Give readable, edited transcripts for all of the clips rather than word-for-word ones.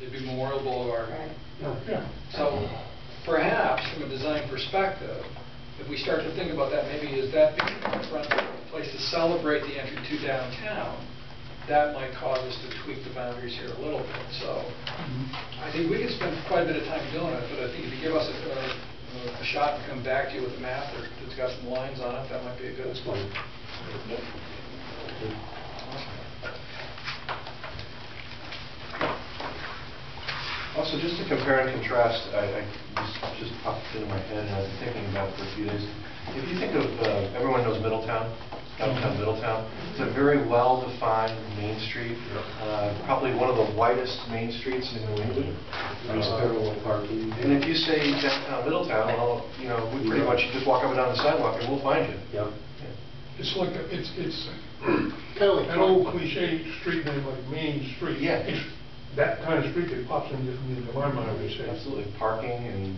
It'd be Memorial Boulevard. Yeah. So perhaps from a design perspective, if we start to think about that, maybe is that being front place to celebrate the entry to downtown, that might cause us to tweak the boundaries here a little bit. So I think we could spend quite a bit of time doing it, but I think if you give us a shot and come back to you with a map that's got some lines on it, that might be a good spot. Also, just to compare and contrast, I just popped into my head and I've been thinking about it for a few days. If you think of, everyone knows Middletown, downtown Middletown. It's a very well-defined main street, probably one of the widest main streets in New England. Parallel parking. And if you say downtown Middletown, well, you know, we pretty much just walk up and down the sidewalk and we'll find you. Yep. It's like it's kind of like an old cliche street name like Main Street. Yeah. It's that kind of street that pops into my mind. We say Absolutely, parking and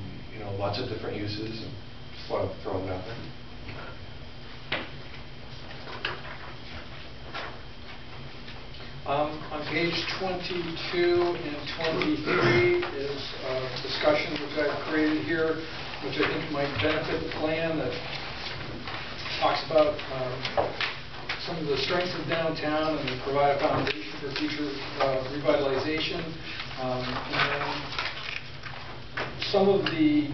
lots of different uses. And just want to throw it out there. On page 22 and 23 is a discussion which I've created here, which I think might benefit the plan, that talks about some of the strengths of downtown and provide a foundation for future revitalization. And some of the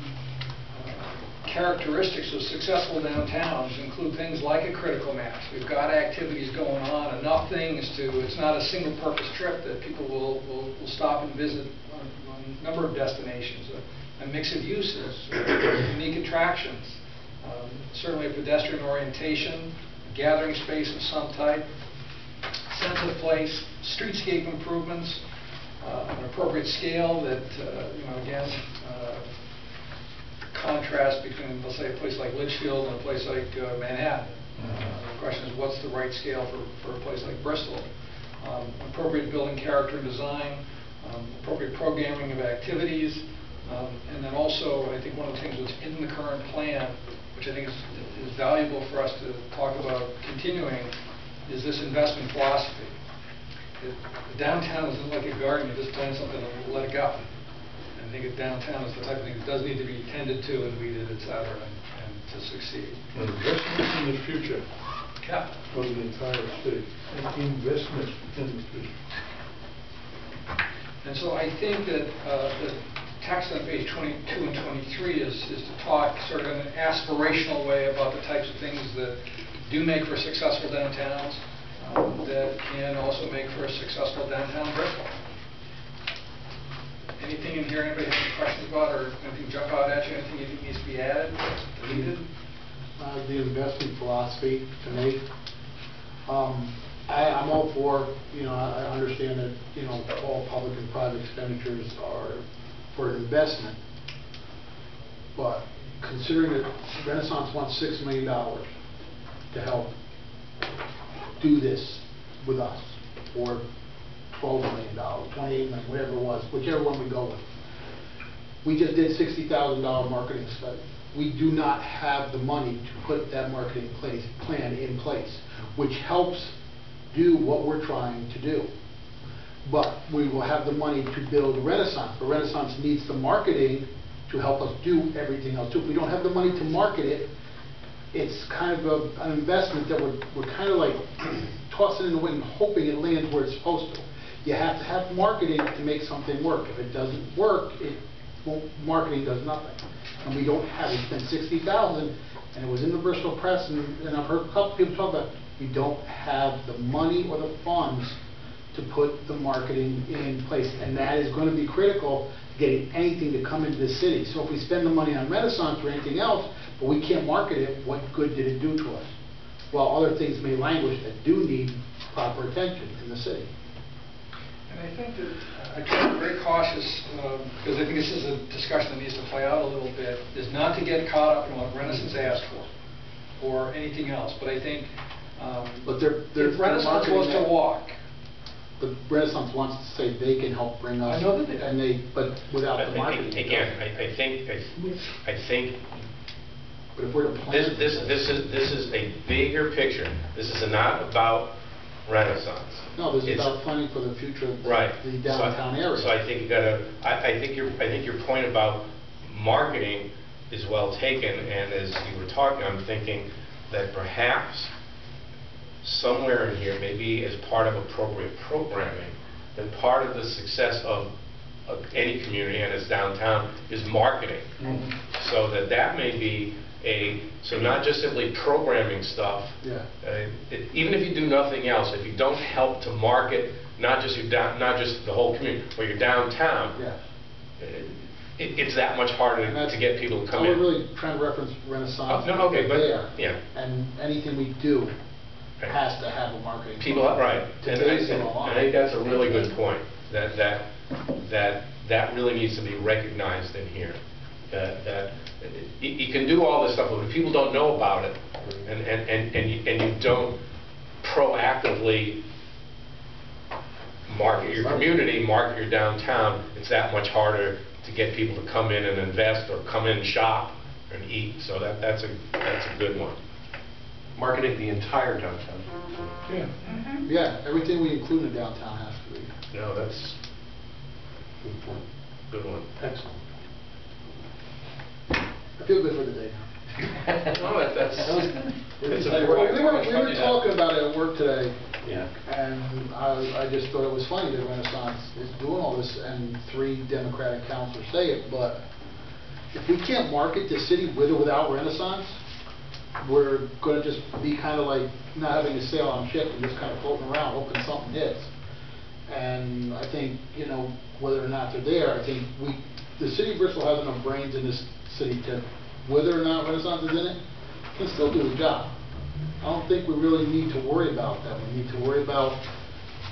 characteristics of successful downtowns include things like a critical mass. We've got activities going on, enough things it's not a single purpose trip that people will stop and visit on a number of destinations, a mix of uses, unique attractions, certainly a pedestrian orientation, a gathering space of some type, sense of place, streetscape improvements, an appropriate scale that, again, contrast between, let's say, a place like Litchfield and a place like Manhattan. The question is, what's the right scale for a place like Bristol? Appropriate building character and design, appropriate programming of activities, and then also, I think one of the things that's in the current plan, which I think is valuable for us to talk about continuing, is this investment philosophy. The downtown isn't like a garden, you just plant something and let it go. I think downtown is the type of thing that does need to be tended to and weeded, et cetera, and to succeed. investment in the future Yeah. for the entire state. Investment in the future. And so I think that the text on page 22 and 23 is to talk sort of in an aspirational way about the types of things that do make for successful downtowns, that can also make for a successful downtown Bristol. Anything in here anybody have any questions about, or anything jump out at you, anything you think needs to be added, deleted? The investment philosophy to me. I'm all for, I understand that, all public and private expenditures are for an investment. But considering that Renaissance wants $6 million to help do this with us, or $12 million, $28 million, whatever it was, whichever one we go with. We just did $60,000 marketing study. We do not have the money to put that marketing plan in place, which helps do what we're trying to do. But we will have the money to build Renaissance, but Renaissance needs the marketing to help us do everything else too. If we don't have the money to market it, it's kind of an investment that we're kind of like tossing in the wind, hoping it lands where it's supposed to. You have to have marketing to make something work. If it doesn't work, marketing does nothing. And we don't have it. We spent $60,000, and it was in the Bristol press, and I've heard a couple people talk about it. We don't have the money or the funds to put the marketing in place, and that is going to be critical to getting anything to come into the city. So if we spend the money on Renaissance or anything else, but we can't market it, what good did it do to us? Well, other things may languish that do need proper attention in the city. And I think that I try to be very cautious, because I think this is a discussion that needs to play out a little bit, is not to get caught up in what Renaissance asked for, or anything else. But I think but they're if Renaissance was to walk, the Renaissance wants to say they can help bring us. I know that they do. And but without the marketing. Again, I think. But if we're to plan this is a bigger picture. This is not about Renaissance. No, this is It's- about funding for the future of Right. the downtown area. So I think you gotta, I think your point about marketing is well taken, and as you were talking, I'm thinking that perhaps somewhere in here, maybe as part of appropriate programming, that part of the success of any community and its downtown is marketing. So that may be so not just simply programming stuff. Yeah. Even if you do nothing else, if you don't help to market not just not just the whole community, but your downtown, Yeah. it's that much harder And that's- to get people to come We're in. really trying to reference Renaissance. Oh, no, okay, but- there. yeah. And anything we do Right. has to have a marketing. People, component right, To and base it all I on. think that's a really good point, that really needs to be recognized in here. That you can do all this stuff, but if people don't know about it, and you don't proactively market your community, market your downtown, it's that much harder to get people to come in and invest, or come in and shop and eat. So that's a good one. Marketing the entire downtown. Yeah. Yeah, everything we include in downtown has to be. No, that's Good point. a good one. Excellent. I feel good for the day now. No, that's We important. were talking about it at work today, Yeah. and I just thought it was funny that Renaissance is doing all this, and 3 Democratic councilors say it, but if we can't market the city with or without Renaissance, we're gonna just be kind of like not having to sail on ship and just kind of floating around, hoping something hits. And I think, you know, whether or not they're there, I think the city of Bristol has enough brains in this city to, whether or not Renaissance is in it, can still do the job. I don't think we really need to worry about that. We need to worry about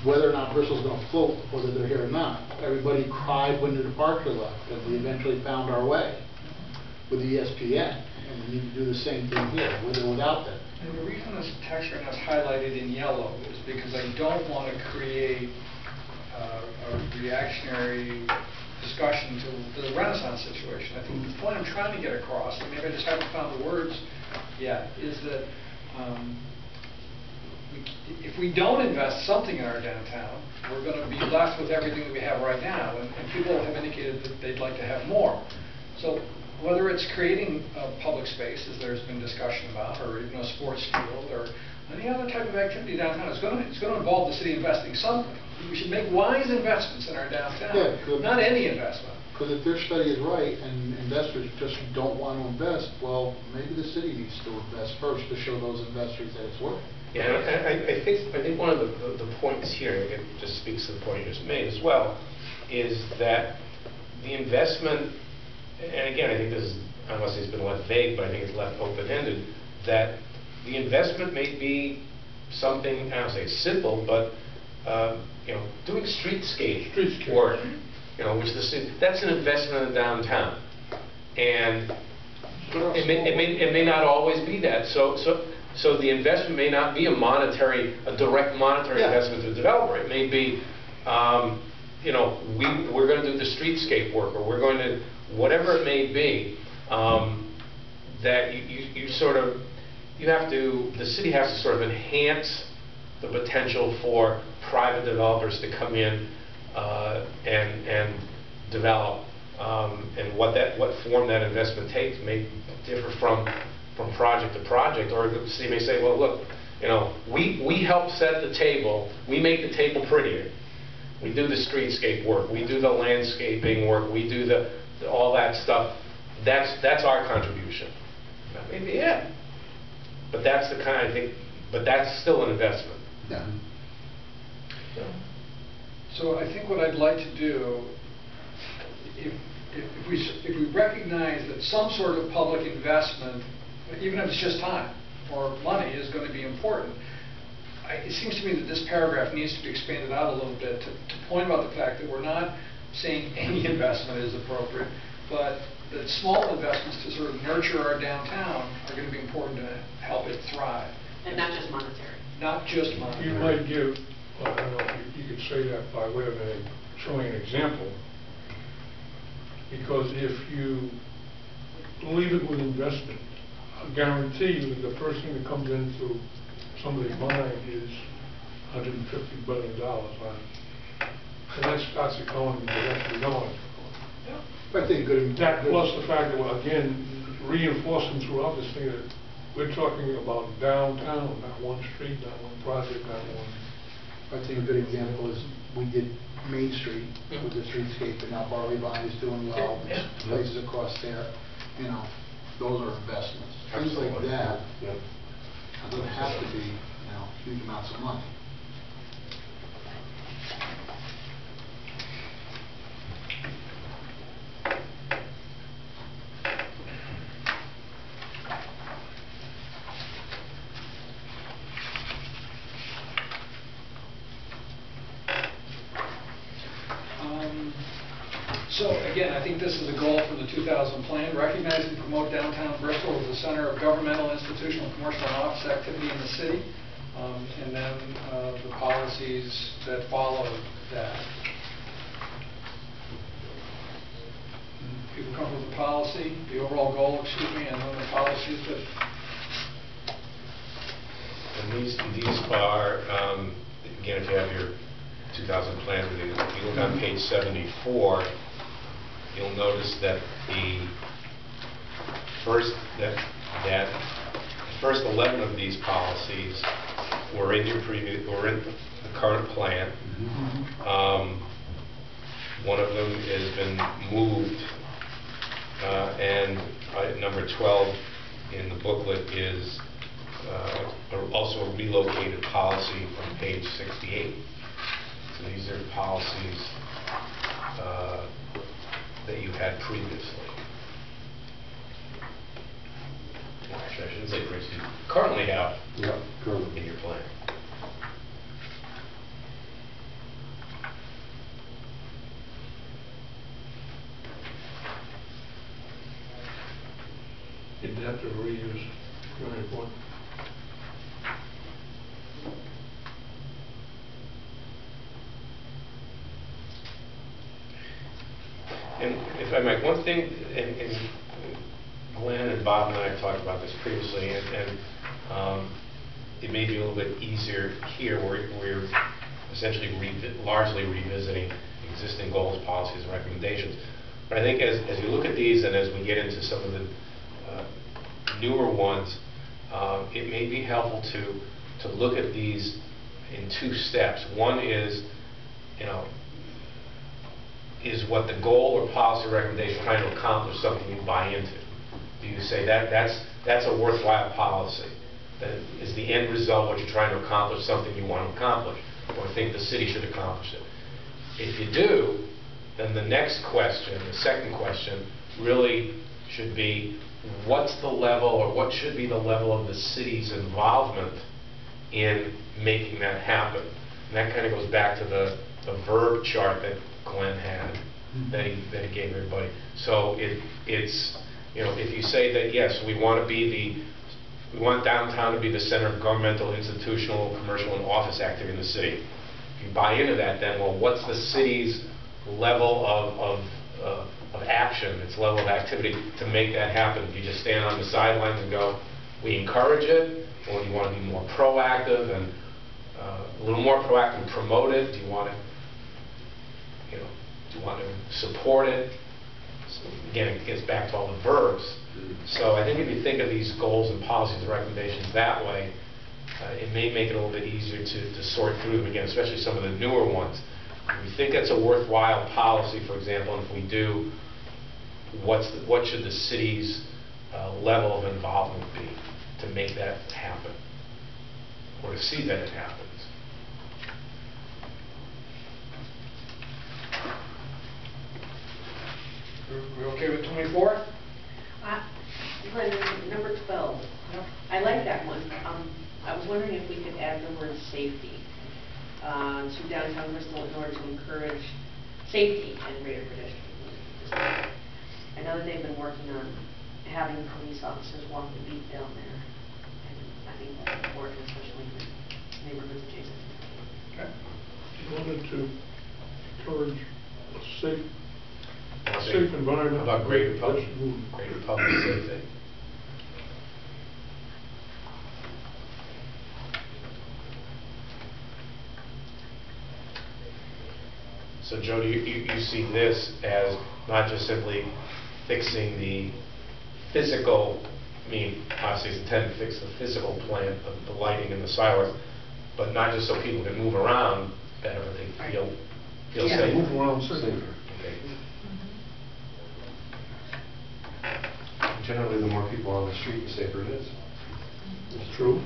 whether or not Bristol's gonna float, whether they're here or not. Everybody cried when the departure left, and we eventually found our way with the ESPN. And we need to do the same thing here, with or without them. And the reason this text right now is highlighted in yellow is because I don't want to create a reactionary discussion to the Renaissance situation. I think the point I'm trying to get across, and maybe I just haven't found the words yet, is that if we don't invest something in our downtown, we're going to be left with everything that we have right now, and people have indicated that they'd like to have more. So whether it's creating a public space, as there's been discussion about, or even a sports field, or any other type of activity downtown, it's going to involve the city investing something. We should make wise investments in our downtown, Yeah, good. not any investment. Because if their study is right and investors just don't want to invest, well, maybe the city needs to invest first to show those investors that it's worth. Yeah, and I think one of the points here, and it just speaks to the point you just made as well, is that the investment, and again, I think this is, I don't want to say it's been left vague, but I think it's left open-ended, that the investment may be something, I don't say simple, but you know, doing streetscape work, you know, which the city, that's an investment in downtown, and it may not always be that. So the investment may not be a direct monetary investment to the developer. It may be, you know, we're going to do the streetscape work, or we're going to, whatever it may be, that the city has to sort of enhance the potential for private developers to come in and develop. And what form that investment takes may differ from project to project, or the city may say, well, look, you know, we help set the table, we make the table prettier, we do the streetscape work, we do the landscaping work, we do all that stuff. That's our contribution. That may be it, but that's the kind, I think, but that's still an investment. Yeah. So I think what I'd like to do, if we recognize that some sort of public investment, even if it's just time or money, is going to be important, it seems to me that this paragraph needs to be expanded out a little bit to point about the fact that we're not saying any investment is appropriate, but that small investments to sort of nurture our downtown are going to be important to help it thrive. And not just monetary. Not just monetary. You might give, well, I don't know, you could say that by way of showing an example. Because if you leave it with investment, I guarantee you the first thing that comes into somebody's mind is, $150 billion on it. And that starts the economy directly going. I think good. That plus the fact that, well, again, reinforcing throughout this thing that we're talking about downtown, not one street, not one project, not one. I think a good example is we did Main Street with the streetscape, and now Barley Vine is doing well. Yeah. Places across there, you know, those are investments. Things like Absolutely. that Yeah. don't have to be, you know, huge amounts of money. So again, I think this is a goal for the 2000 plan, recognize and promote downtown Bristol as the center of governmental, institutional, commercial, and office activity in the city, and then the policies that follow that. People come with the policy, the overall goal, excuse me, and then the policies that. And these are, again, if you have your 2000 plan, if you look on page 74, you'll notice that the first 11 of these policies were in the current plan. One of them has been moved, and number 12 in the booklet is also a relocated policy from page 68. So these are policies that you had previously. Actually, I shouldn't say previously. You currently have in your plan. Adaptive reuse, very important. And if I might, one thing, and Glenn and Bob and I have talked about this previously, and it may be a little bit easier here, we're essentially largely revisiting existing goals, policies, and recommendations. But I think as you look at these and as we get into some of the newer ones, it may be helpful to look at these in two steps. One is, is what the goal or policy recommendation trying to accomplish something you buy into? Do you say that's a worthwhile policy? That is the end result what you're trying to accomplish, something you want to accomplish, or think the city should accomplish it? If you do, then the next question, the second question, really should be what's the level, or what should be the level of the city's involvement in making that happen? And that kind of goes back to the verb chart that Glenn had, that he gave everybody. So it's if you say that yes, we want downtown to be the center of governmental, institutional, commercial, and office activity in the city. If you buy into that, then well, what's the city's level of action, its level of activity to make that happen? Do you just stand on the sidelines and go, we encourage it, or do you want to be more proactive and a little more proactive and promote it? Do you want to support it? So again, it gets back to all the verbs. So I think if you think of these goals and policies and recommendations that way, it may make it a little bit easier to sort through them again, especially some of the newer ones. If we think that's a worthwhile policy, for example, and if we do, what should the city's level of involvement be to make that happen, or to see that it happens? We okay with 24? Number 12. I like that one. I was wondering if we could add the word safety to downtown Bristol in order to encourage safety and greater pedestrian movement. I know that they've been working on having police officers walk the beat down there, and I think that's important, especially in the neighborhoods adjacent. Okay. You wanted to encourage a safe environment. How about greater public movement. safety? So Joe, do you see this as not just simply fixing the physical, I mean, obviously it's intended to fix the physical plan of the lighting and the silence, but not just so people can move around better, but they feel Yeah. safe? Move around safer. Okay. Generally, the more people on the street, the safer it is. It's true.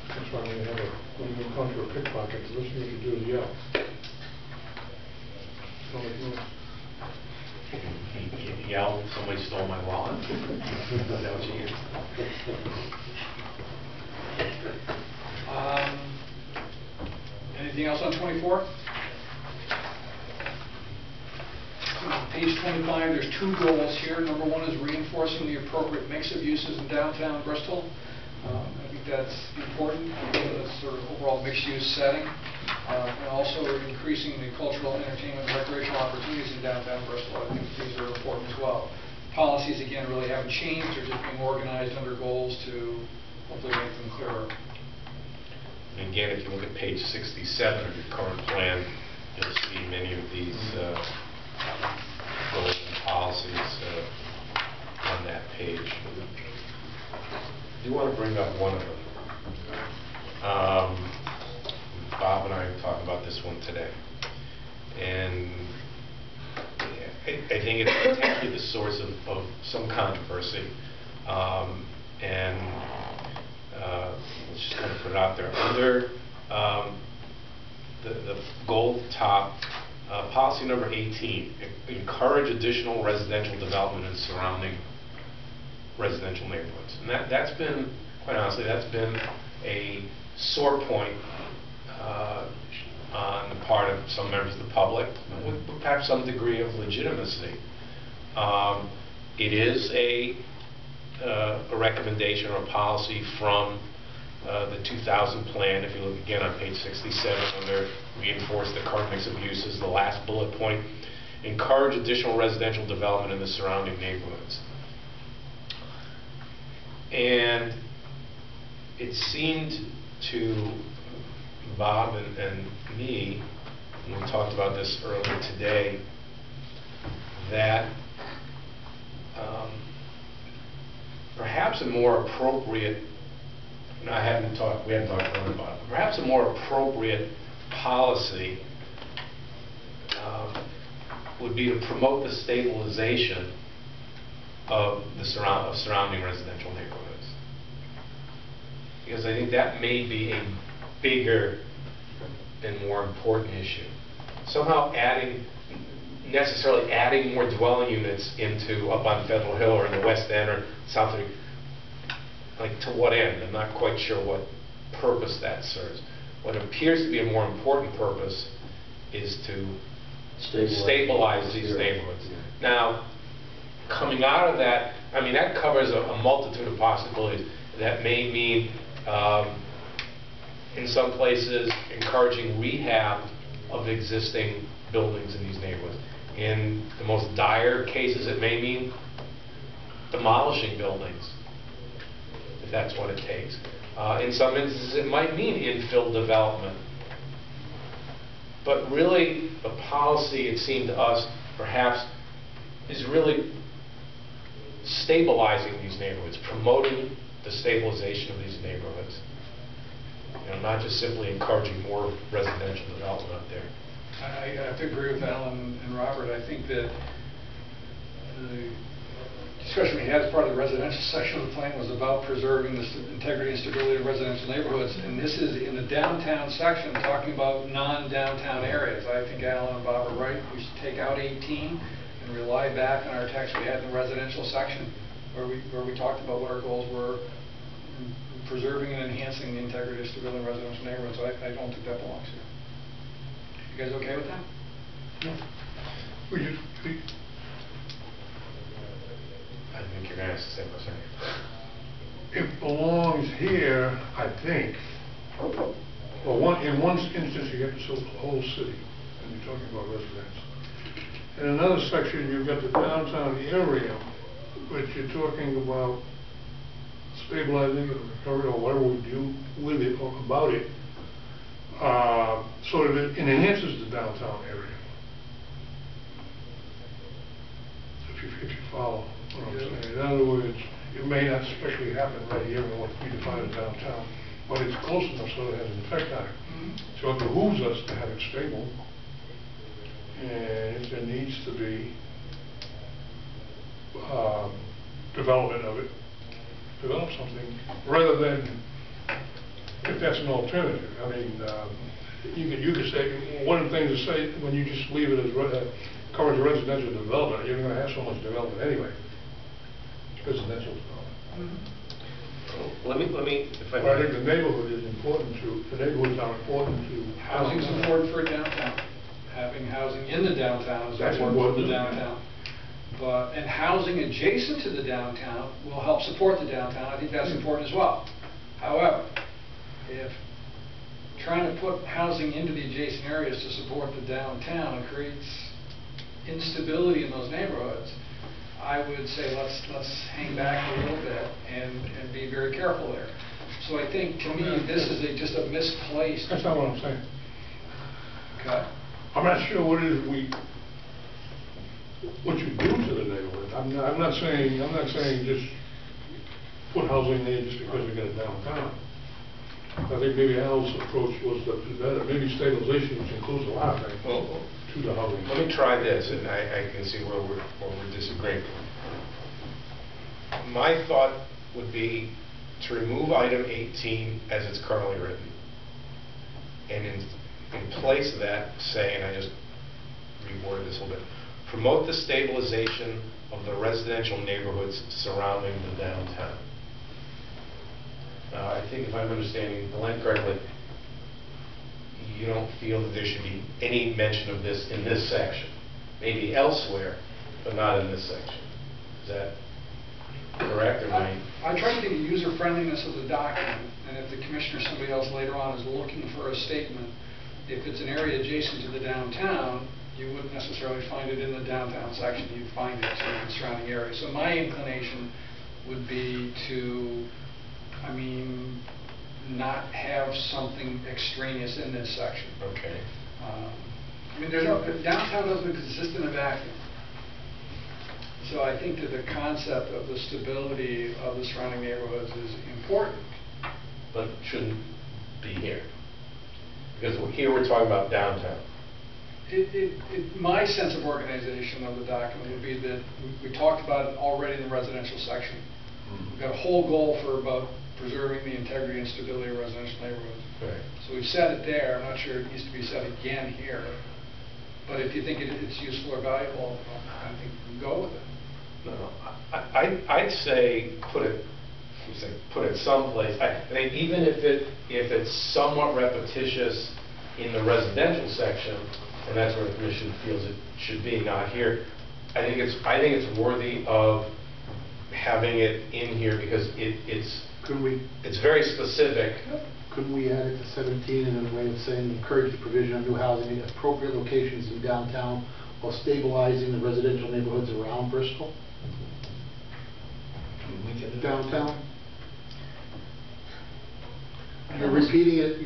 That's why when you encounter a pickpocket, the first thing you do is yell. So, You yell, somebody stole my wallet? Is that what you hear? Anything else on 24? Page 25, there's two goals here. Number one is reinforcing the appropriate mix of uses in downtown Bristol. I think that's important, that's sort of overall mixed-use setting. And also increasing the cultural, entertainment, and recreational opportunities in downtown Bristol. I think these are important as well. Policies, again, really haven't changed. They're just being organized under goals to hopefully make them clearer. And again, if you look at page 67 of your current plan, you'll see many of these goals and policies on that page. I do want to bring up one of them. Bob and I talked about this one today. And I think it's potentially the source of some controversy. Let's just kind of put it out there. Under the goal at the top, policy number 18, encourage additional residential development in surrounding residential neighborhoods. And that's been, quite honestly, that's been a sore point on the part of some members of the public, with perhaps some degree of legitimacy. It is a recommendation or a policy from the 2000 plan. If you look again on page 67 under reinforce the current mix of uses, the last bullet point, encourage additional residential development in the surrounding neighborhoods. And it seemed to Bob and me, when we talked about this earlier today, that perhaps a more appropriate, we haven't talked earlier about it, but perhaps a more appropriate policy would be to promote the stabilization of the surrounding residential neighborhoods. Because I think that may be a bigger and more important issue. Somehow necessarily adding more dwelling units up on Federal Hill or in the West End or South End, like to what end? I'm not quite sure what purpose that serves. What appears to be a more important purpose is to stabilize these neighborhoods. Yeah. Now, coming out of that, I mean, that covers a multitude of possibilities. That may mean, in some places, encouraging rehab of existing buildings in these neighborhoods. In the most dire cases, it may mean demolishing buildings, if that's what it takes. In some instances, it might mean infill development. But really, the policy, it seemed to us, perhaps, is really stabilizing these neighborhoods, promoting the stabilization of these neighborhoods. Not just simply encouraging more residential development out there. I have to agree with Alan and Robert. I think that the discussion we had as part of the residential section of the plan was about preserving the integrity and stability of residential neighborhoods, and this is in the downtown section talking about non-downtown areas. I think Alan and Bob are right. We should take out 18 and rely back on our text we had in the residential section where we talked about what our goals were in preserving and enhancing the integrity and stability of residential neighborhoods. So I don't think that belongs here. You guys okay with that? no. I think you're going to ask the same question. It belongs here, I think. Well, in one instance, you get the whole city, and you're talking about residential. In another section, you've got the downtown area, but you're talking about stabilizing it, or recovery, or whatever we do with it or about it. so that it enhances the downtown area. If you follow what I'm saying. In other words, it may not especially happen right here in what we define as downtown, but it's close enough so it has an effect on it. So it behooves us to have it stable, and if there needs to be development of it, develop something, rather than, if that's an alternative. I mean, you could say, one of the things to say, when you just leave it as coverage of residential development, you're going to have so much development anyway. Residential development. Let me, if I But I think the neighborhood is important the neighborhoods are important to. Housing's important for downtown. Having housing in the downtown is That's important for the important. downtown. And housing adjacent to the downtown will help support the downtown. I think that's important as well. However, if trying to put housing into the adjacent areas to support the downtown creates instability in those neighborhoods, I would say let's hang back a little bit and be very careful there. So I think, to me, this is just a misplaced. That's not what I'm saying. Okay. I'm not sure what it is what you do to the neighborhood. I'm not saying just put housing there just because we got it downtown. I think maybe Al's approach was better. Maybe stabilization, which includes a lot of things, to the housing. let me try this, and I can see where we're disagreeing. My thought would be to remove item 18 as it's currently written, and in place of that, say, and I just reworded this a little bit, promote the stabilization of the residential neighborhoods surrounding the downtown. Now, I think if I'm understanding the line correctly, you don't feel that there should be any mention of this in this section. Maybe elsewhere, but not in this section. Is that correct, or am I try to think of user-friendliness of the document, and if the commissioner or somebody else later on is looking for a statement, if it's an area adjacent to the downtown, you wouldn't necessarily find it in the downtown section, you'd find it in the surrounding area. So my inclination would be to, not have something extraneous in this section. Okay. Downtown doesn't exist in a vacuum. So I think that the concept of the stability of the surrounding neighborhoods is important. But it shouldn't be here. Because here we're talking about downtown. My sense of organization of the document would be that we talked about it already in the residential section. We've got a whole goal for about preserving the integrity and stability of residential neighborhoods. Right. So we've said it there. I'm not sure it needs to be said again here. But if you think it's useful or valuable, I think we can go with it. No, I'd say put it someplace. I think even if it's somewhat repetitious in the residential section, and that's where the commission feels it should be, not here. I think it's worthy of having it in here because it's very specific. Couldn't we add it to 17 in a way of saying encourage the provision of new housing at appropriate locations in downtown while stabilizing the residential neighborhoods around Bristol? Downtown? You're repeating it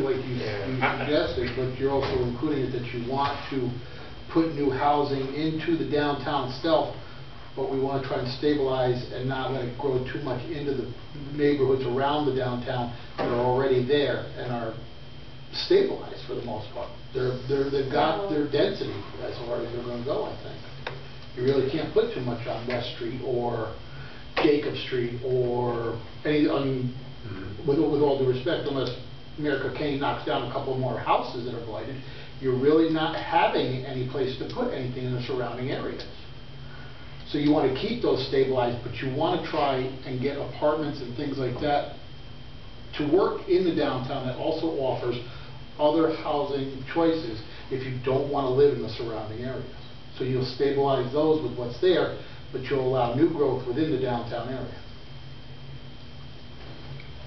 like you suggested, but you're also including it that you want to put new housing into the downtown itself, but we want to try and stabilize and not let it grow too much into the neighborhoods around the downtown that are already there and are stabilized for the most part. They've got their density as far as they're going to go, I think. You really can't put too much on West Street or Jacob Street or any, with all due respect, unless Mayor Cocaine knocks down a couple more houses that are blighted, you're really not having any place to put anything in the surrounding areas. So you want to keep those stabilized, but you want to try and get apartments and things like that to work in the downtown that also offers other housing choices if you don't want to live in the surrounding areas. So you'll stabilize those with what's there, but you'll allow new growth within the downtown area.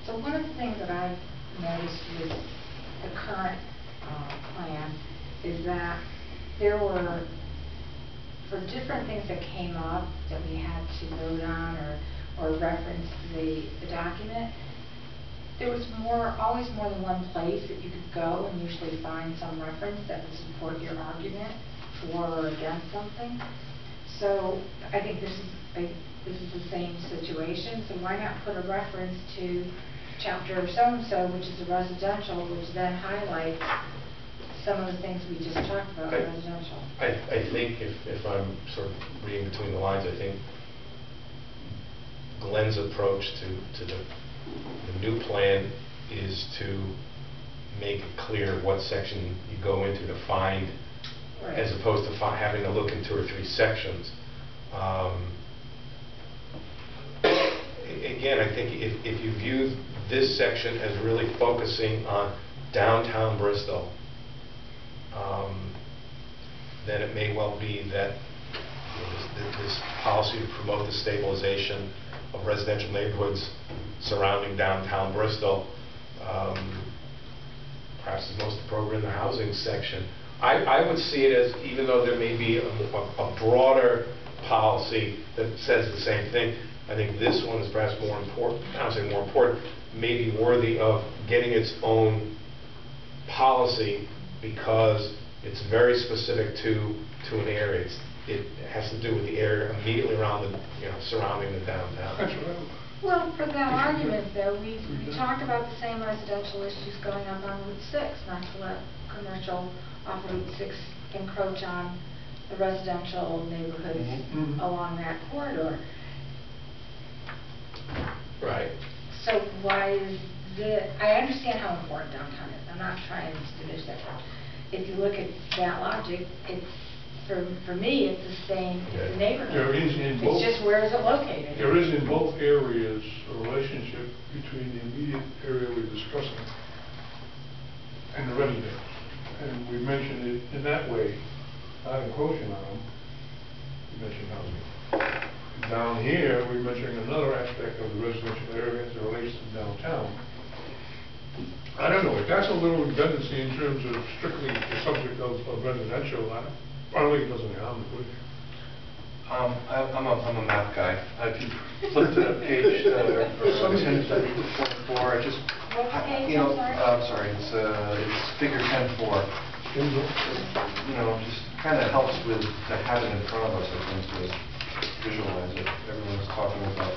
So one of the things that I've noticed with the current plan is that there were, for different things that came up that we had to vote on or reference the document, there was always more than one place that you could go and usually find some reference that would support your argument for or against something. So I think this is the same situation, so why not put a reference to chapter so-and-so, which is a residential, which then highlights some of the things we just talked about in residential. I think if I'm sort of reading between the lines, I think Glenn's approach to the new plan is to make it clear what section you go into to find, Right. as opposed to having to look in 2 or 3 sections. Again, I think if you view this section as really focusing on downtown Bristol, then it may well be that this policy to promote the stabilization of residential neighborhoods surrounding downtown Bristol perhaps is most appropriate in the housing section. I would see it as, even though there may be a broader policy that says the same thing, I think this one is perhaps more important, I would say more important, maybe worthy of getting its own policy because it's very specific to an area. It has to do with the area immediately around the, surrounding the downtown. That's right. Well, for that argument, though, we talk about the same residential issues going up on Route 6, not to let commercial off of Route 6 encroach on the residential neighborhoods along that corridor. Right. So why is I understand how important downtown is. I'm not trying to diminish that. If you look at that logic, it's for me, it's the same as the neighborhood. There is in both. It's just where is it located? There is in both areas a relationship between the immediate area we're discussing and the residents. And we mentioned it in that way, not encroaching on them. We mentioned housing. Down here, we're mentioning another aspect of the residential area as it relates to downtown. I don't know, if that's a little redundancy in terms of strictly the subject of residential, I don't think it does any harm to put it. I'm a math guy. If you flip to page 10.4, just, What page, you know, I'm sorry? I'm sorry, it's figure 10.4. Just kind of helps with to have it in front of us, I think, to visualize it. Everyone's talking about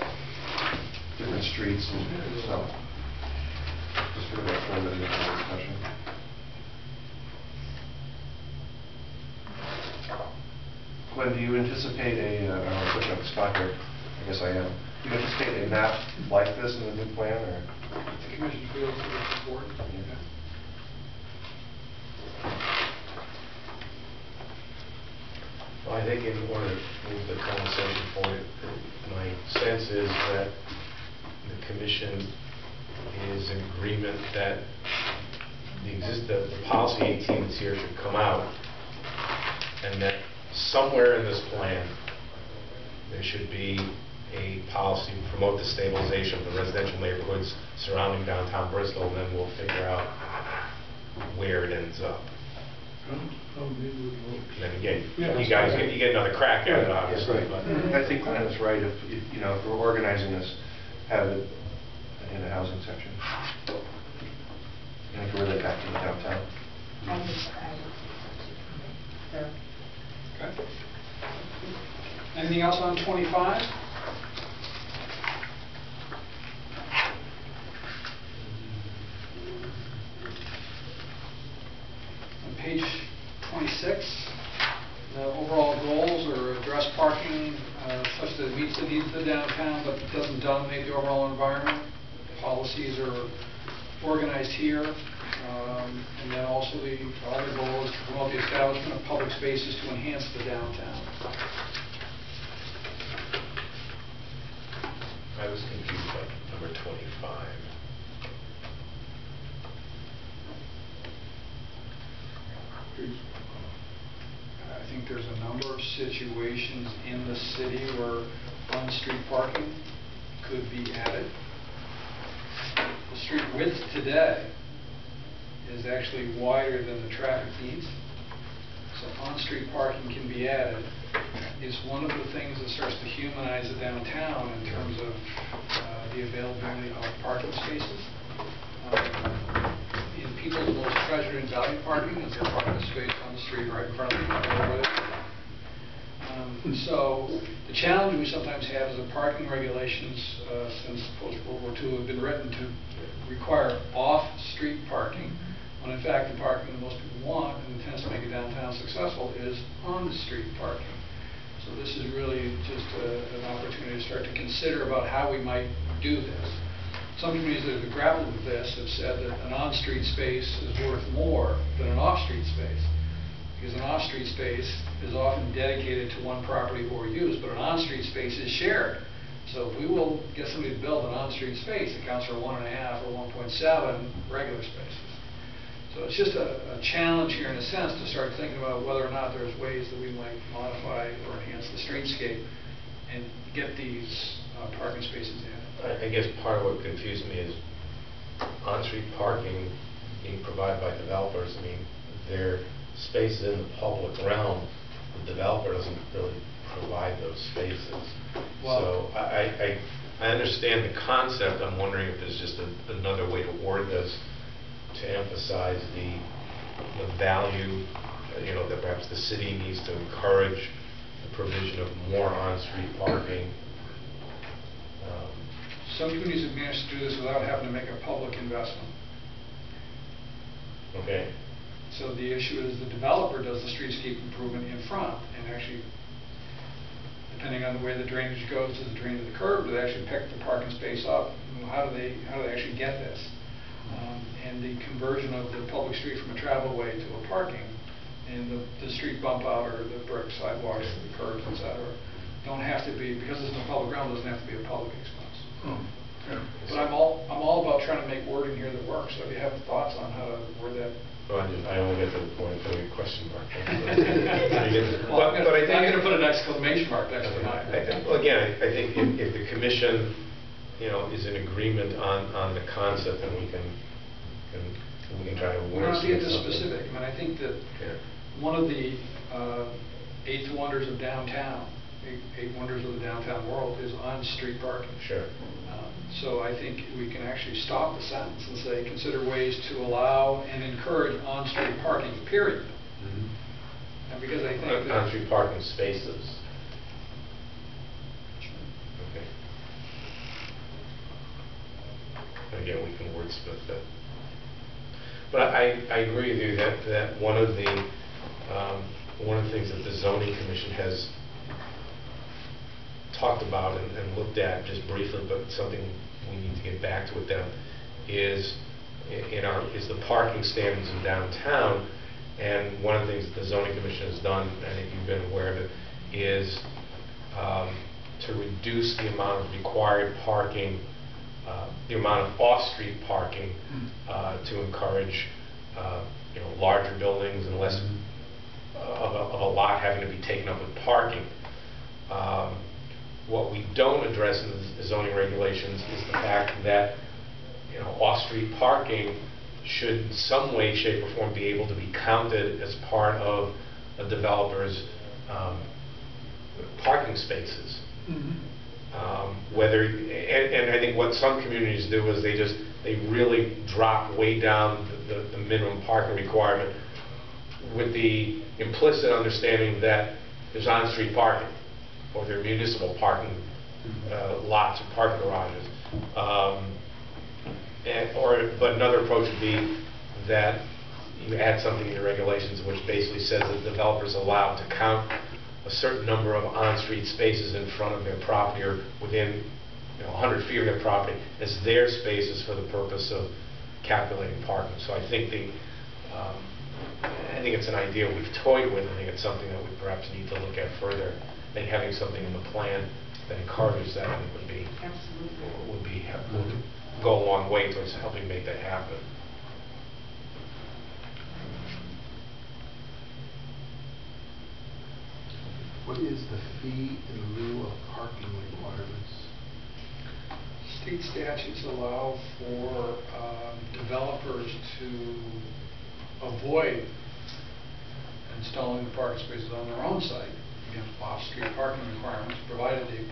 different streets and stuff. Just sort of a throw that into the discussion. Glenn, do you anticipate I'm looking at the spot here, I guess I am. Do you anticipate a map like this in the new plan, or? The commission feels that it's important. Yeah. Well, I think in order to move the conversation forward, my sense is that the commission is in agreement that the policy 18 that's here should come out, and that somewhere in this plan there should be a policy to promote the stabilization of the residential neighborhoods surrounding downtown Bristol, and then we'll figure out where it ends up. And then again, you guys get another crack at it, obviously. Yes, right. I think Glenn is right. If we're organizing this, have it in a housing section, and if we relate back to the downtown. So. Okay. Anything else on 25? On page 26, the overall goals are address parking such that it meets the needs of the downtown but doesn't dominate the overall environment. Policies are organized here. And then also the other goal is to promote the establishment of public spaces to enhance the downtown. I was confused about number 25. I think there's a number of situations in the city where on-street parking could be added. The street width today is actually wider than the traffic needs. So on-street parking can be added. It's one of the things that starts to humanize the downtown in terms of the availability of parking spaces. people's most treasured and valued parking is their parking space on the street right in front of them. So the challenge we sometimes have is that parking regulations since post-World War II have been written to require off-street parking, when in fact the parking that most people want and tends to make a downtown successful is on-the-street parking. So this is really just an opportunity to start to consider about how we might do this. Some communities that have grappled with this have said that an on-street space is worth more than an off-street space, because an off-street space is often dedicated to one property or use, but an on-street space is shared. So if we will get somebody to build an on-street space, it counts for 1.5 or 1.7 regular spaces. So it's just a challenge here in a sense to start thinking about whether or not there's ways that we might modify or enhance the streetscape and get these parking spaces in. I guess part of what confused me is on-street parking being provided by developers. I mean, their spaces in the public realm, the developer doesn't really provide those spaces. Well, so I understand the concept. I'm wondering if there's just another way to word this to emphasize the value, that perhaps the city needs to encourage the provision of more on-street parking. Some communities have managed to do this without having to make a public investment. Okay. So the issue is the developer does the streetscape improvement in front, and actually, depending on the way the drainage goes, does it drain to the curb? Do they actually pick the parking space up? How do they actually get this? And the conversion of the public street from a travelway to a parking, and the street bump out or the brick sidewalks, the curbs, etc., don't have to be, because it's in the public realm, doesn't have to be a public expense. Yeah. But I'm all about trying to make wording here that works. So if you have thoughts on how to word that. Well, I only get to the point of putting a question mark. Well, I'm going to put an exclamation mark next to mine. Well, again, I think if the commission, is in agreement on the concept, then we can try to We word don't have to get this something. specific. I mean, I think that one of the eighth wonders of downtown, eight wonders of the downtown world, is on-street parking. Sure. So I think we can actually stop the sentence and say, consider ways to allow and encourage on-street parking, period. Mm-hmm. And because I think that... On-street parking spaces. Okay. Again, we can wordsmith that. But I agree with you that one of the things that the zoning commission has talked about and looked at just briefly, but something we need to get back to with them is the parking standards in downtown. And one of the things that the zoning commission has done, I think you've been aware of it, is to reduce the amount of required parking, the amount of off-street parking, to encourage larger buildings and less of a lot having to be taken up with parking. What we don't address in the zoning regulations is the fact that off-street parking should in some way, shape, or form be able to be counted as part of a developer's parking spaces. And I think what some communities do is they really drop way down the minimum parking requirement with the implicit understanding that there's on-street parking, or there are municipal parking lots or parking garages. But another approach would be that you add something in your regulations which basically says that the developer is allowed to count a certain number of on-street spaces in front of their property or within 100 feet of their property as their spaces for the purpose of calculating parking. So I think it's an idea we've toyed with. I think it's something that we perhaps need to look at further. I think having something in the plan that encourages that, I think would go a long way towards helping make that happen. What is the fee in lieu of parking requirements? State statutes allow for developers to avoid installing the parking spaces on their own site against off-street parking requirements, provided they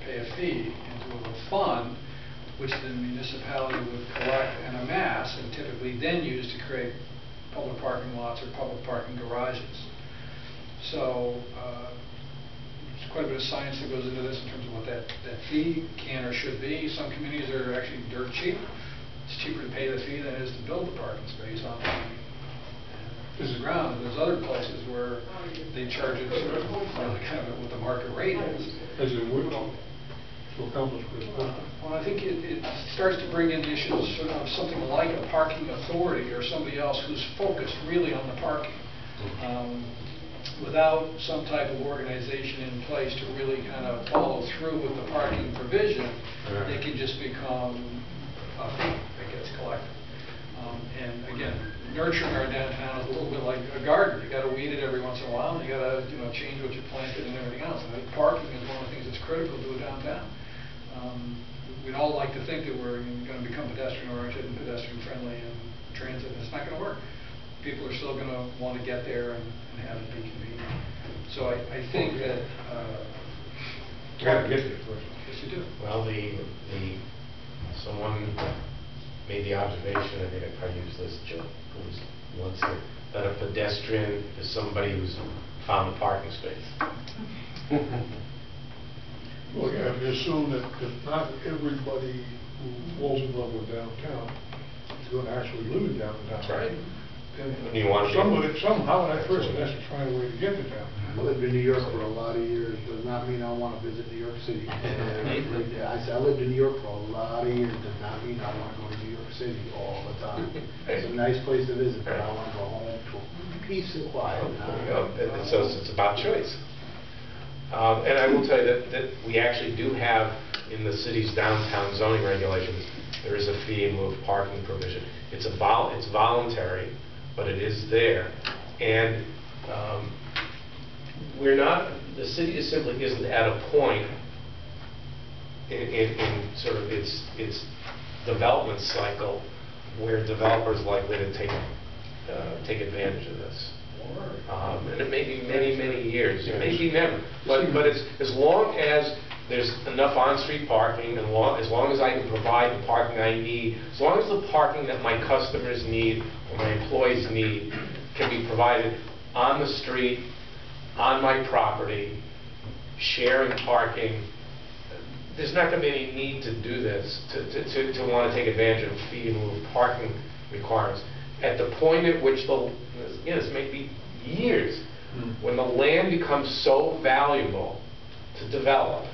pay a fee into a fund which the municipality would collect and amass and typically then use to create public parking lots or public parking garages. So there's quite a bit of science that goes into this in terms of what that fee can or should be. Some communities are actually dirt cheap. It's cheaper to pay the fee than it is to build the parking space on the ground. There's other places where they charge it sort of really kind of what the market rate is. As it would to accomplish what it's supposed to. Well, I think it starts to bring in issues sort of something like a parking authority or somebody else who's focused really on the parking. Without some type of organization in place to really kind of follow through with the parking provision, it can just become a fee that gets collected. And again, nurturing our downtown is a little bit like a garden. You got to weed it every once in a while, and you got to change what you planted and everything else. And I think parking is one of the things that's critical to a downtown. We'd all like to think that we're going to become pedestrian-oriented and pedestrian-friendly and transit, and it's not going to work. People are still going to want to get there and have it be convenient. So I think that... You got to get there first. Yes, you do. Well, someone made the observation, I think I probably used this joke once, that a pedestrian is somebody who's found a parking space. Well, yeah, if you assume that not everybody who falls in love with downtown is going to actually live in downtown. That's right. And You want to somehow that person has to find a way to get to town. I lived in New York for a lot of years, does not mean I want to visit New York City. I said I lived in New York for a lot of years, does not mean I want to go to New York City all the time. It's a nice place to visit, but I want to go home to peace and quiet. There you go. And so it's about choice. And I will tell you that we actually do have in the city's downtown zoning regulations, there is a fee in lieu of parking provision. It's voluntary, but it is there. And the city just simply isn't at a point in sort of its development cycle where developers are likely to take advantage of this. And it may be many, many years. It may be never. But it's, as long as there's enough on-street parking, and as long as I can provide the parking I need, as long as the parking that my customers need or my employees need can be provided on the street, on my property, sharing parking, there's not going to be any need to do this, to want to take advantage of fee in lieu of parking requirements. At the point at which this may be years, when the land becomes so valuable to develop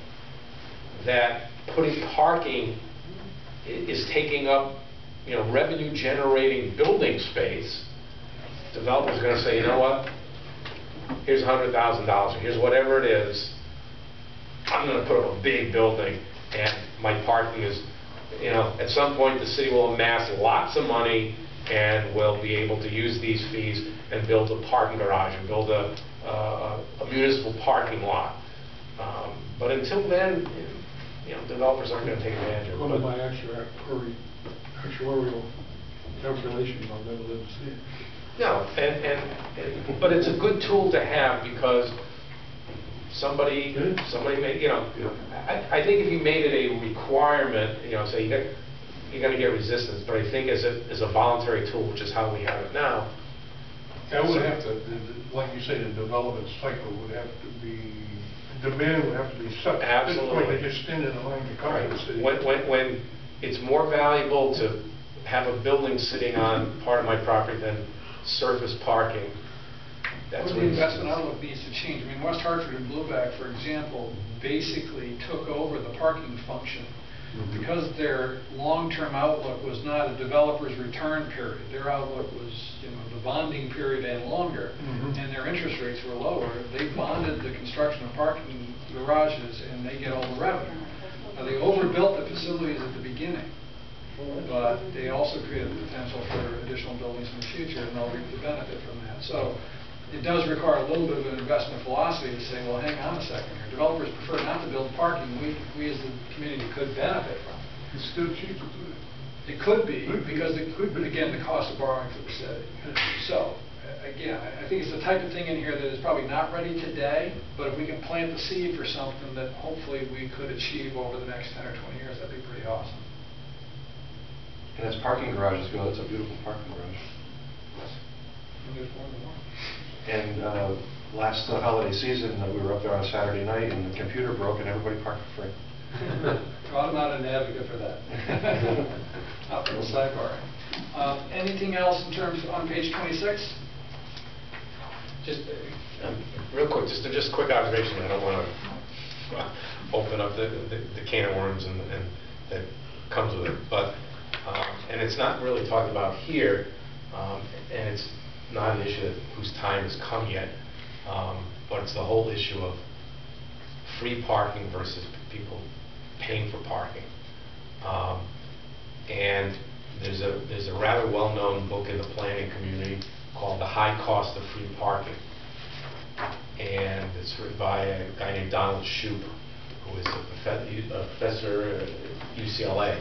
that putting parking is taking up, revenue generating building space, developers are going to say, you know what, here's $100,000, here's whatever it is, I'm going to put up a big building, and my parking is, at some point the city will amass lots of money and will be able to use these fees and build a parking garage and build a municipal parking lot. But until then, developers aren't going to take advantage of it. One of my actuarial calculations, I'll never live to see it. No, but it's a good tool to have because somebody may, I think if you made it a requirement, say you're going to get resistance, but I think as a voluntary tool, which is how we have it now. That would have to, like you say, the development cycle would have to be, demand would have to be such. Absolutely. At this point, they just stand in the line to come to the city. When it's more valuable to have a building sitting on part of my property than surface parking, that's Well, the investment outlook needs to change. I mean, West Hartford and Blueback, for example, basically took over the parking function because their long-term outlook was not a developer's return period. Their outlook was, the bonding period and longer, and their interest rates were lower. They bonded the construction of parking garages, and they get all the revenue. Now, they overbuilt the facilities at the beginning, but they also created the potential for additional buildings in the future, and they'll reap the benefit from that. So it does require a little bit of an investment philosophy to say, well, hang on a second here. Developers prefer not to build parking. We as the community could benefit from it. It's still cheap to do it. It could be, because again, the cost of borrowing for the city. So, again, I think it's the type of thing in here that is probably not ready today, but if we can plant the seed for something that hopefully we could achieve over the next 10 or 20 years, that'd be pretty awesome. And as parking garages go, that's a beautiful parking garage. And there's more than one. And last holiday season, we were up there on a Saturday night, and the computer broke, and everybody parked for free. Well, I'm not an advocate for that. Not for the sidebar. Anything else in terms on page 26? Just real quick, just a quick observation. I don't want to open up the can of worms and that comes with it. But and it's not really talked about here, and it's not an issue whose time has come yet. But it's the whole issue of free parking versus people paying for parking. And there's a rather well-known book in the planning community called The High Cost of Free Parking. And it's written by a guy named Donald Shoup, who is a professor at UCLA.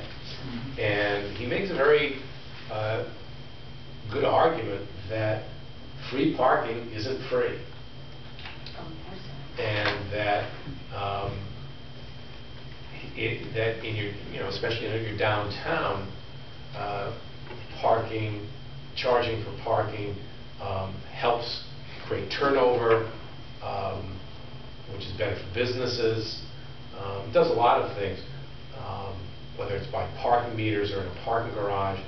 And he makes a very good argument that free parking isn't free. And that that in your, especially in your downtown, charging for parking helps create turnover, which is better for businesses. It does a lot of things, whether it's by parking meters or in a parking garage.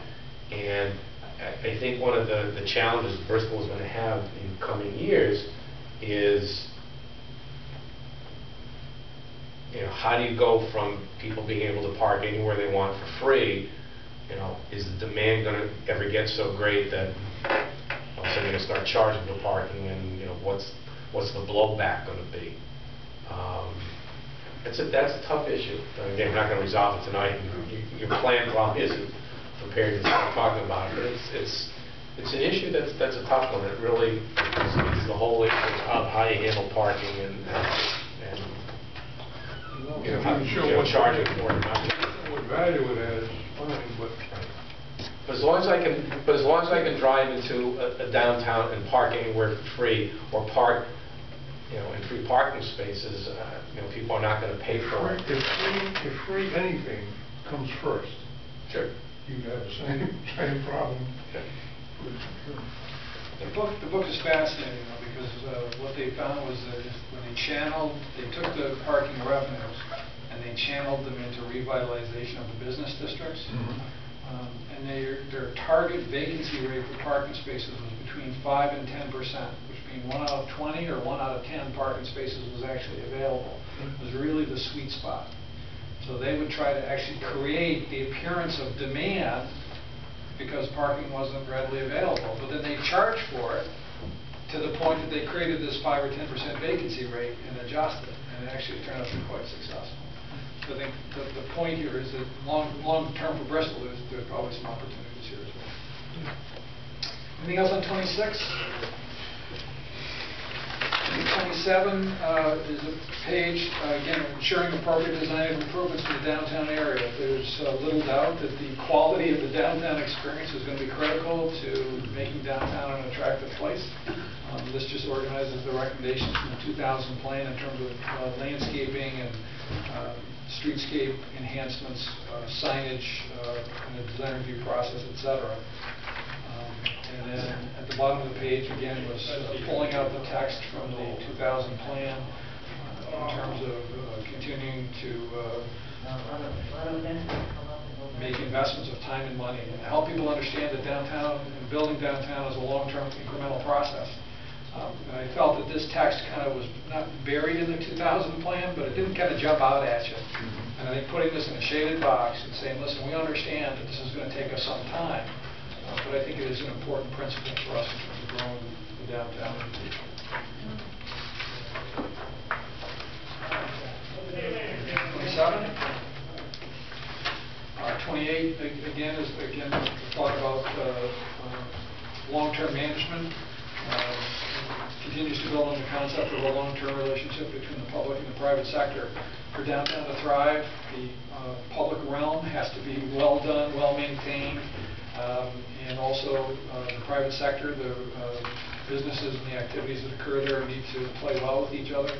And I think one of the challenges Bristol is going to have in coming years is, how do you go from people being able to park anywhere they want for free? Is the demand going to ever get so great that all of a sudden you're going to start charging for parking, and what's the blowback going to be? That's a tough issue. Again, we're not going to resolve it tonight. Your plan probably isn't prepared to start talking about it, but it's an issue that's a tough one. It really is the whole issue of how you handle parking and charging for it. What value it has, fine, But as long as I can drive into a downtown and park anywhere for free, or park, in free parking spaces, people are not going to pay for it. If free anything comes first, Sure. you have the same problem. The book is fascinating, though, because what they found was that when they took the parking revenues and they channeled them into revitalization of the business districts, and their target vacancy rate for parking spaces was between 5 and 10%, which means 1 out of 20 or 1 out of 10 parking spaces was actually available. It was really the sweet spot. So they would try to actually create the appearance of demand because parking wasn't readily available. But then they charged for it to the point that they created this 5 or 10% vacancy rate and adjusted it. And it actually turned out to be quite successful. So I think the point here is that long term for Bristol, there's probably some opportunities here as well. Anything else on 26? 27 is a page, again, ensuring appropriate design and improvements to the downtown area. There's little doubt that the quality of the downtown experience is going to be critical to making downtown an attractive place. This just organizes the recommendations from the 2000 plan in terms of landscaping and streetscape enhancements, signage, and the design review process, etc. And then at the bottom of the page, again, was pulling out the text from the 2000 plan in terms of continuing to make investments of time and money and help people understand that downtown and building downtown is a long-term incremental process. And I felt that this text kind of was not buried in the 2000 plan, but it didn't kind of jump out at you. And I think putting this in a shaded box and saying, listen, we understand that this is going to take us some time, but I think it is an important principle for us in terms of growing the downtown in the future. 27. 28, again, is thought about long-term management. Continues to build on the concept of a long-term relationship between the public and the private sector. For downtown to thrive, the public realm has to be well done, well maintained, and also the private sector, the businesses and the activities that occur there need to play well with each other.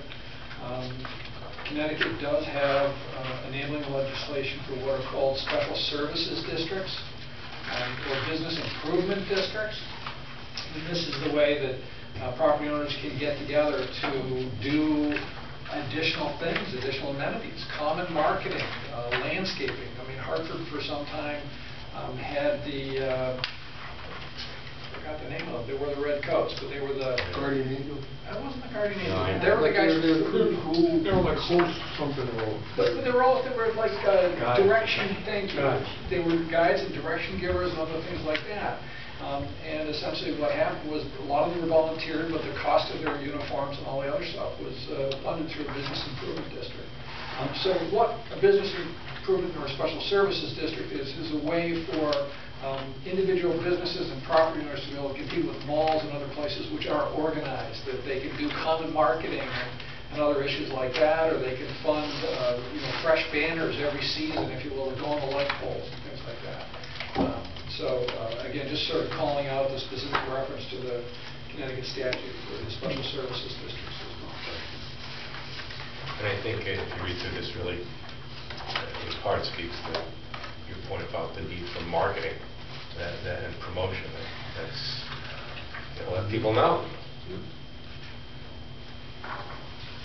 Connecticut does have enabling legislation for what are called special services districts. or business improvement districts. And this is the way that property owners can get together to do additional things, additional amenities, common marketing, landscaping. I mean, Hartford for some time had the, I forgot the name of it, they were the red coats, but they were the... Guardian Angel? That wasn't the Guardian Angel. No, They were the guys who... They were like host something or... But they were like direction, thank you. Guides. They were guides and direction givers and other things like that. And essentially what happened was a lot of them were volunteered, but the cost of their uniforms and all the other stuff was funded through a business improvement district. So what a business improvement or a special services district is a way for individual businesses and property owners to be able to compete with malls and other places which are organized, that they can do common marketing and other issues like that, or they can fund fresh banners every season, if you will, that go on the light poles and things like that. So again, just sort of calling out the specific reference to the Connecticut statute for the special services districts as well. And I think if you read through this, really, in part speaks to your point about the need for marketing and promotion. That's, let people know.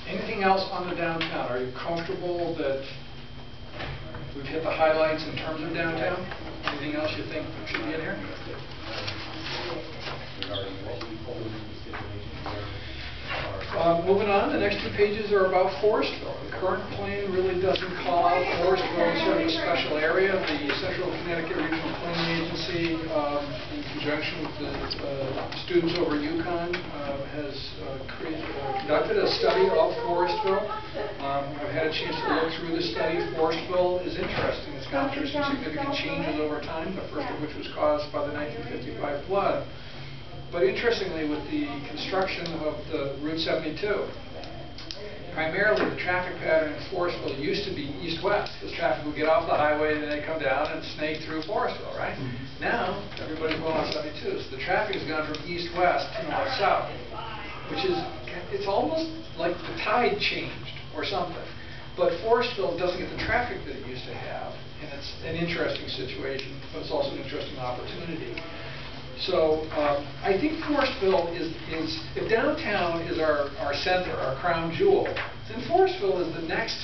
Anything else on the downtown? Are you comfortable that we've hit the highlights in terms of downtown? Anything else you think should be in here? Moving on, the next 2 pages are about Forestville. The current plan really doesn't call out Forestville as sort of a special area. The Central Connecticut Regional Planning Agency, in conjunction with the students over at UConn, has conducted a study of Forestville. I've had a chance to look through the study. Forestville is interesting. It's gone through some significant changes over time, the first of which was caused by the 1955 flood. But interestingly, with the construction of the Route 72, primarily the traffic pattern in Forestville used to be east-west, because traffic would get off the highway and then they'd come down and snake through Forestville, right? Mm-hmm. Now, everybody's going on 72, so the traffic has gone from east-west to north-south, which is, it's almost like the tide changed or something. But Forestville doesn't get the traffic that it used to have, and it's an interesting situation, but it's also an interesting opportunity. So I think Forestville is if downtown is our center, our crown jewel, then Forestville is the next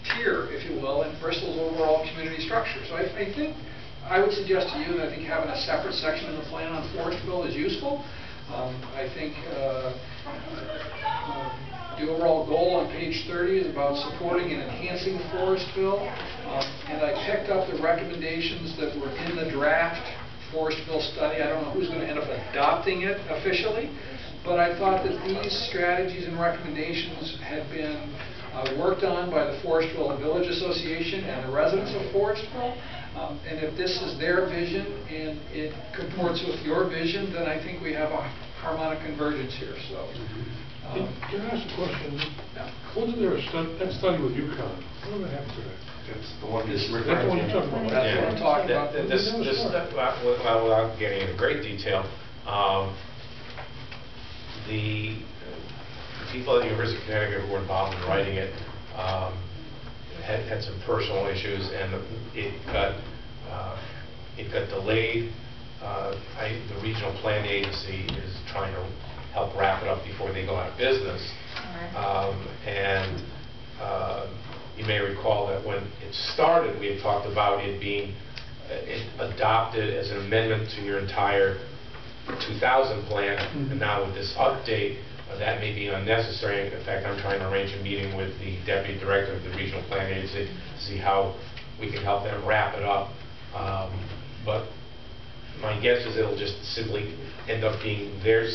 tier, if you will, in Bristol's overall community structure. So I think I would suggest to you that I think having a separate section in the plan on Forestville is useful. I think the overall goal on page 30 is about supporting and enhancing Forestville. And I picked up the recommendations that were in the draft Forestville study. I don't know who's going to end up adopting it officially, but I thought that these strategies and recommendations had been worked on by the Forestville Village Association and the residents of Forestville. And if this is their vision and it comports with your vision, then I think we have a harmonic convergence here. So, can I ask a question? Yeah. Wasn't there that study with UConn? What happened to that? It's the one This is you're That's the one referring you're to. talking about. That's what I'm talking about. Without getting into great detail, the people at the University of Connecticut who were involved in writing it had some personal issues, and it got delayed. The regional planning agency is trying to help wrap it up before they go out of business. You may recall that when it started, we had talked about it being adopted as an amendment to your entire 2000 plan, and now with this update, that may be unnecessary. In fact, I'm trying to arrange a meeting with the deputy director of the regional planning agency to see how we can help them wrap it up. But my guess is it'll just simply end up being their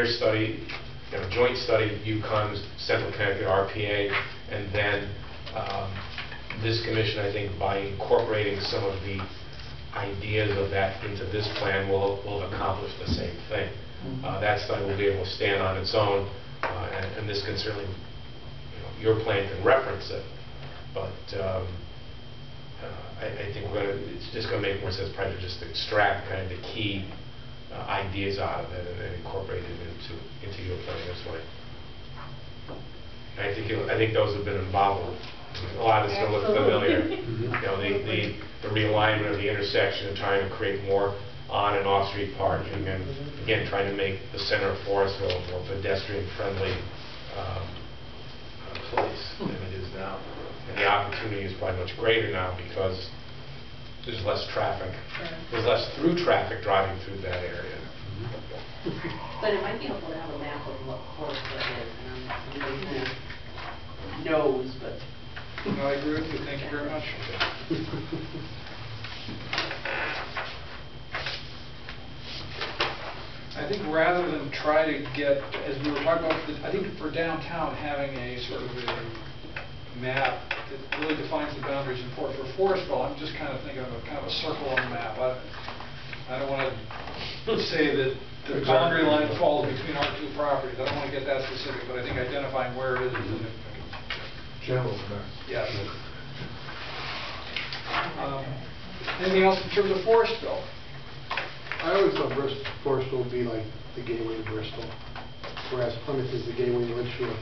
study, joint study of UConn's Central Connecticut RPA, and then this commission, I think, by incorporating some of the ideas of that into this plan, will have accomplished the same thing. That study will be able to stand on its own, and this can certainly, your plan can reference it, but I think it's just going to make more sense probably to just extract kind of the key ideas out of it and incorporate it into your plan this way. I think those have been involved. A lot of it's going to look familiar. the realignment of the intersection and trying to create more on and off-street parking, and again, trying to make the center of Forestville a more pedestrian-friendly place than it is now. And the opportunity is probably much greater now because there's less traffic. There's less through traffic driving through that area. But it might be helpful to have a map of what Forestville is, and somebody kind of knows, but. No, I agree with you. Thank you very much. I think rather than try to get, as we were talking about, I think for downtown, having a sort of a map that really defines the boundaries for Forestville, I'm just kind of thinking of a kind of a circle on the map. I don't want to say that the boundary line falls between our two properties. I don't want to get that specific, but I think identifying where it is significant. Channels back. Yes. Anything else in terms of Forestville? I always thought Bristol would be like the gateway to Bristol, whereas Plymouth is the gateway to Litchfield.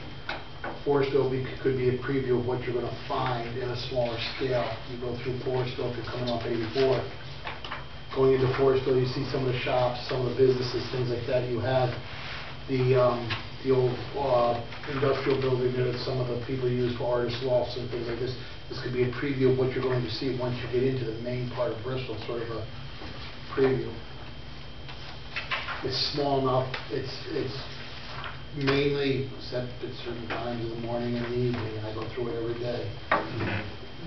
Forestville could be a preview of what you're going to find in a smaller scale. You go through Forestville if you're coming off 84. Going into Forestville, you see some of the shops, some of the businesses, things like that. You have the old industrial building that some of the people use for artist lofts and things like this. This could be a preview of what you're going to see once you get into the main part of Bristol, sort of a preview. It's small enough, it's mainly, except at certain times in the morning and the evening, and I go through it every day.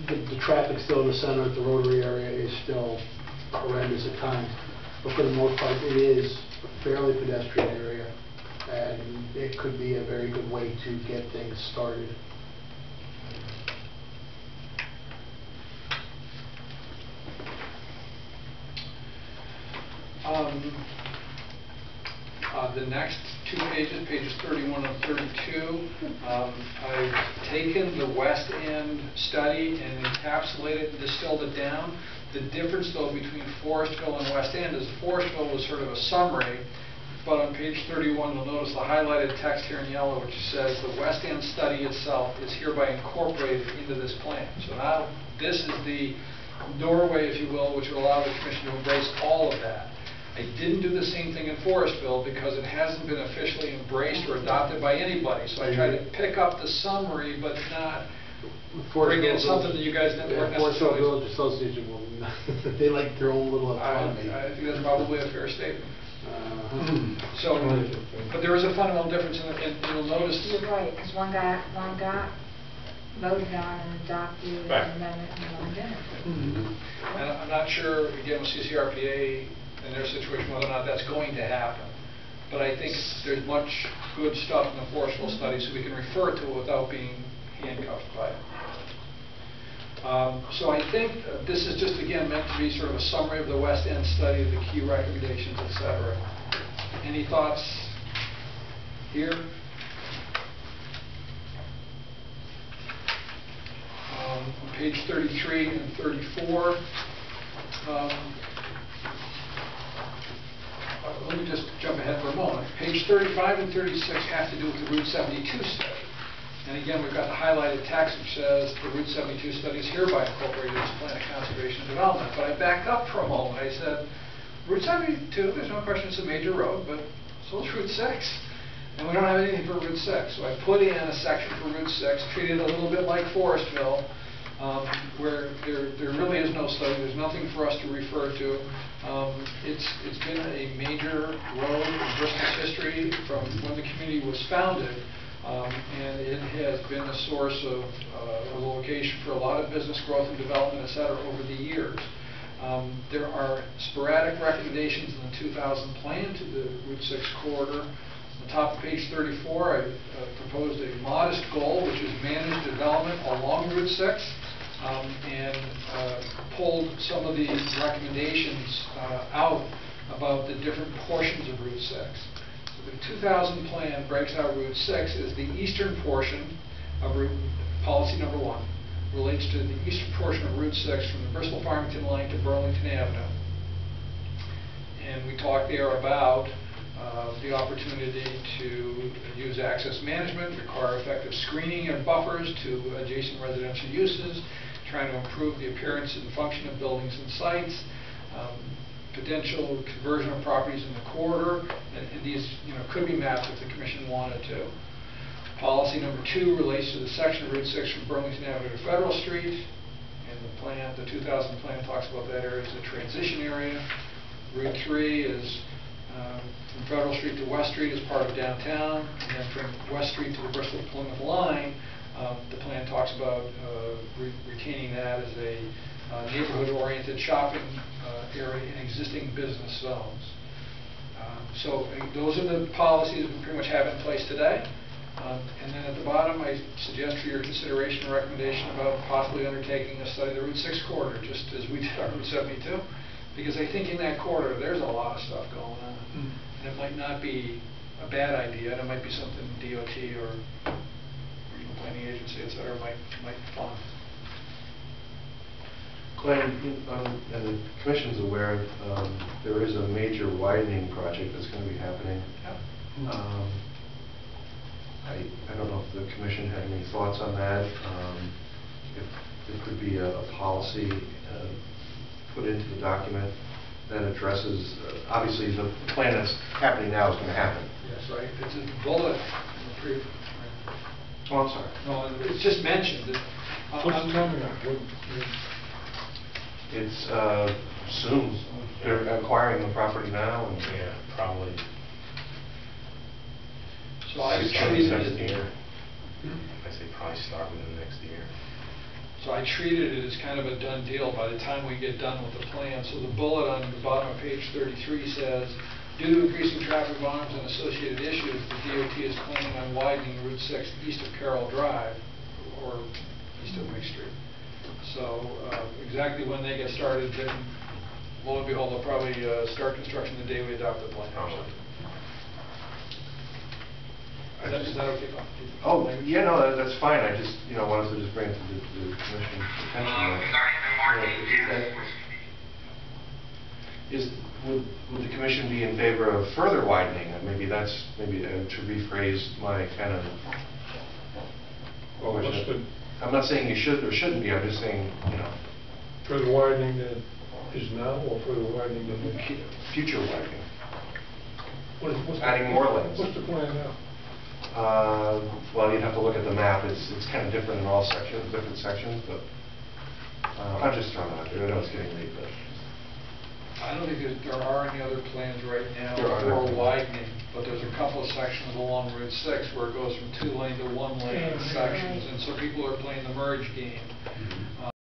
The traffic still in the center at the Rotary area is still horrendous at times, but for the most part it is a fairly pedestrian area, and it could be a very good way to get things started. The next two pages, pages 31 and 32, I've taken the West End study and encapsulated and distilled it down. The difference, though, between Forestville and West End is Forestville was sort of a summary, but on page 31 you'll notice the highlighted text here in yellow which says the West End study itself is hereby incorporated into this plan. So now this is the doorway, if you will, which will allow the Commission to embrace all of that. I didn't do the same thing in Forestville because it hasn't been officially embraced or adopted by anybody. So I tried to pick up the summary, but not bring in something that you guys didn't work necessarily. Forestville Village Association, they like their own little autonomy. I think that's probably a fair statement. So, but there is a fundamental difference, and you'll notice. You're right, because one got voted on and adopted, Right. and then one didn't. And I'm not sure, again, with CCRPA and their situation, whether or not that's going to happen. But I think there's much good stuff in the Forestville study, so we can refer to it without being handcuffed by it. So I think this is just, again, meant to be sort of a summary of the West End study, the key recommendations, etc. Any thoughts here? On page 33 and 34, let me just jump ahead for a moment. Page 35 and 36 have to do with the Route 72 study. And again, we've got the highlighted text which says the Route 72 study is hereby incorporated into the Plan of Conservation and Development. But I backed up for a moment. I said, Route 72, there's no question it's a major road, but so is Route 6. And we don't have anything for Route 6. So I put in a section for Route 6, treated it a little bit like Forestville, where there really is no study. There's nothing for us to refer to. It's been a major road in Bristol's history from when the community was founded. And it has been a source of a location for a lot of business growth and development, et cetera, over the years. There are sporadic recommendations in the 2000 plan to the Route 6 corridor. On the top of page 34, I proposed a modest goal, which is managed development along Route 6, and pulled some of the recommendations out about the different portions of Route 6. The 2000 plan breaks out Route 6 as the eastern portion of route policy number 1, relates to the eastern portion of Route 6 from the Bristol-Farmington line to Burlington Avenue. And we talked there about the opportunity to use access management, require effective screening and buffers to adjacent residential uses, trying to improve the appearance and function of buildings and sites, potential conversion of properties in the corridor, and these, could be mapped if the commission wanted to. Policy number 2 relates to the section of Route 6 from Burlington Avenue to Federal Street. And the plan, the 2000 plan talks about that area as a transition area. Route 3 is from Federal Street to West Street as part of downtown, and then from West Street to the Bristol Plymouth line, the plan talks about retaining that as a neighborhood-oriented shopping area in existing business zones. So those are the policies we pretty much have in place today. And then at the bottom, I suggest for your consideration a recommendation about possibly undertaking a study of the Route 6 corridor, just as we did on Route 72. Because I think in that corridor, there's a lot of stuff going on. And it might not be a bad idea, and it might be something DOT or even planning agency, et cetera, might fund. Glenn, and the commission's aware, there is a major widening project that's going to be happening. Yeah. I don't know if the commission had any thoughts on that. If there could be a policy put into the document that addresses, obviously the plan that's happening now is going to happen. Yes, right. It's a bullet in the pre. Oh, I'm sorry. No, it's just mentioned. What's the timing on it? It's soon. They're acquiring the property now, and Yeah, probably. So I Start treated next it. year. I say probably start within the next year. So I treated it as kind of a done deal by the time we get done with the plan. So the bullet on the bottom of page 33 says, due to increasing traffic volumes and associated issues, the DOT is planning on widening Route 6 east of Carroll Drive, or east of Wake Street. So exactly when they get started, then, lo and behold, they'll probably start construction the day we adopt the plan. Is that okay? oh, yeah, no, that's fine. I just, wanted to just bring it to the commission's attention that, would the commission be in favor of further widening? Maybe that's, to rephrase my kind of Well, question. I'm not saying you should or shouldn't be, I'm just saying, further widening than is now, or further widening than future widening. What's Adding more lanes. What's the plan now? Well, you'd have to look at the map. It's kind of different in all sections, different sections, but I'm just throwing it out there. I know it's getting late, but I don't think there are any other plans right now There are for not. widening, but there's a couple of sections along Route 6 where it goes from 2-lane to 1-lane sections, and so people are playing the merge game.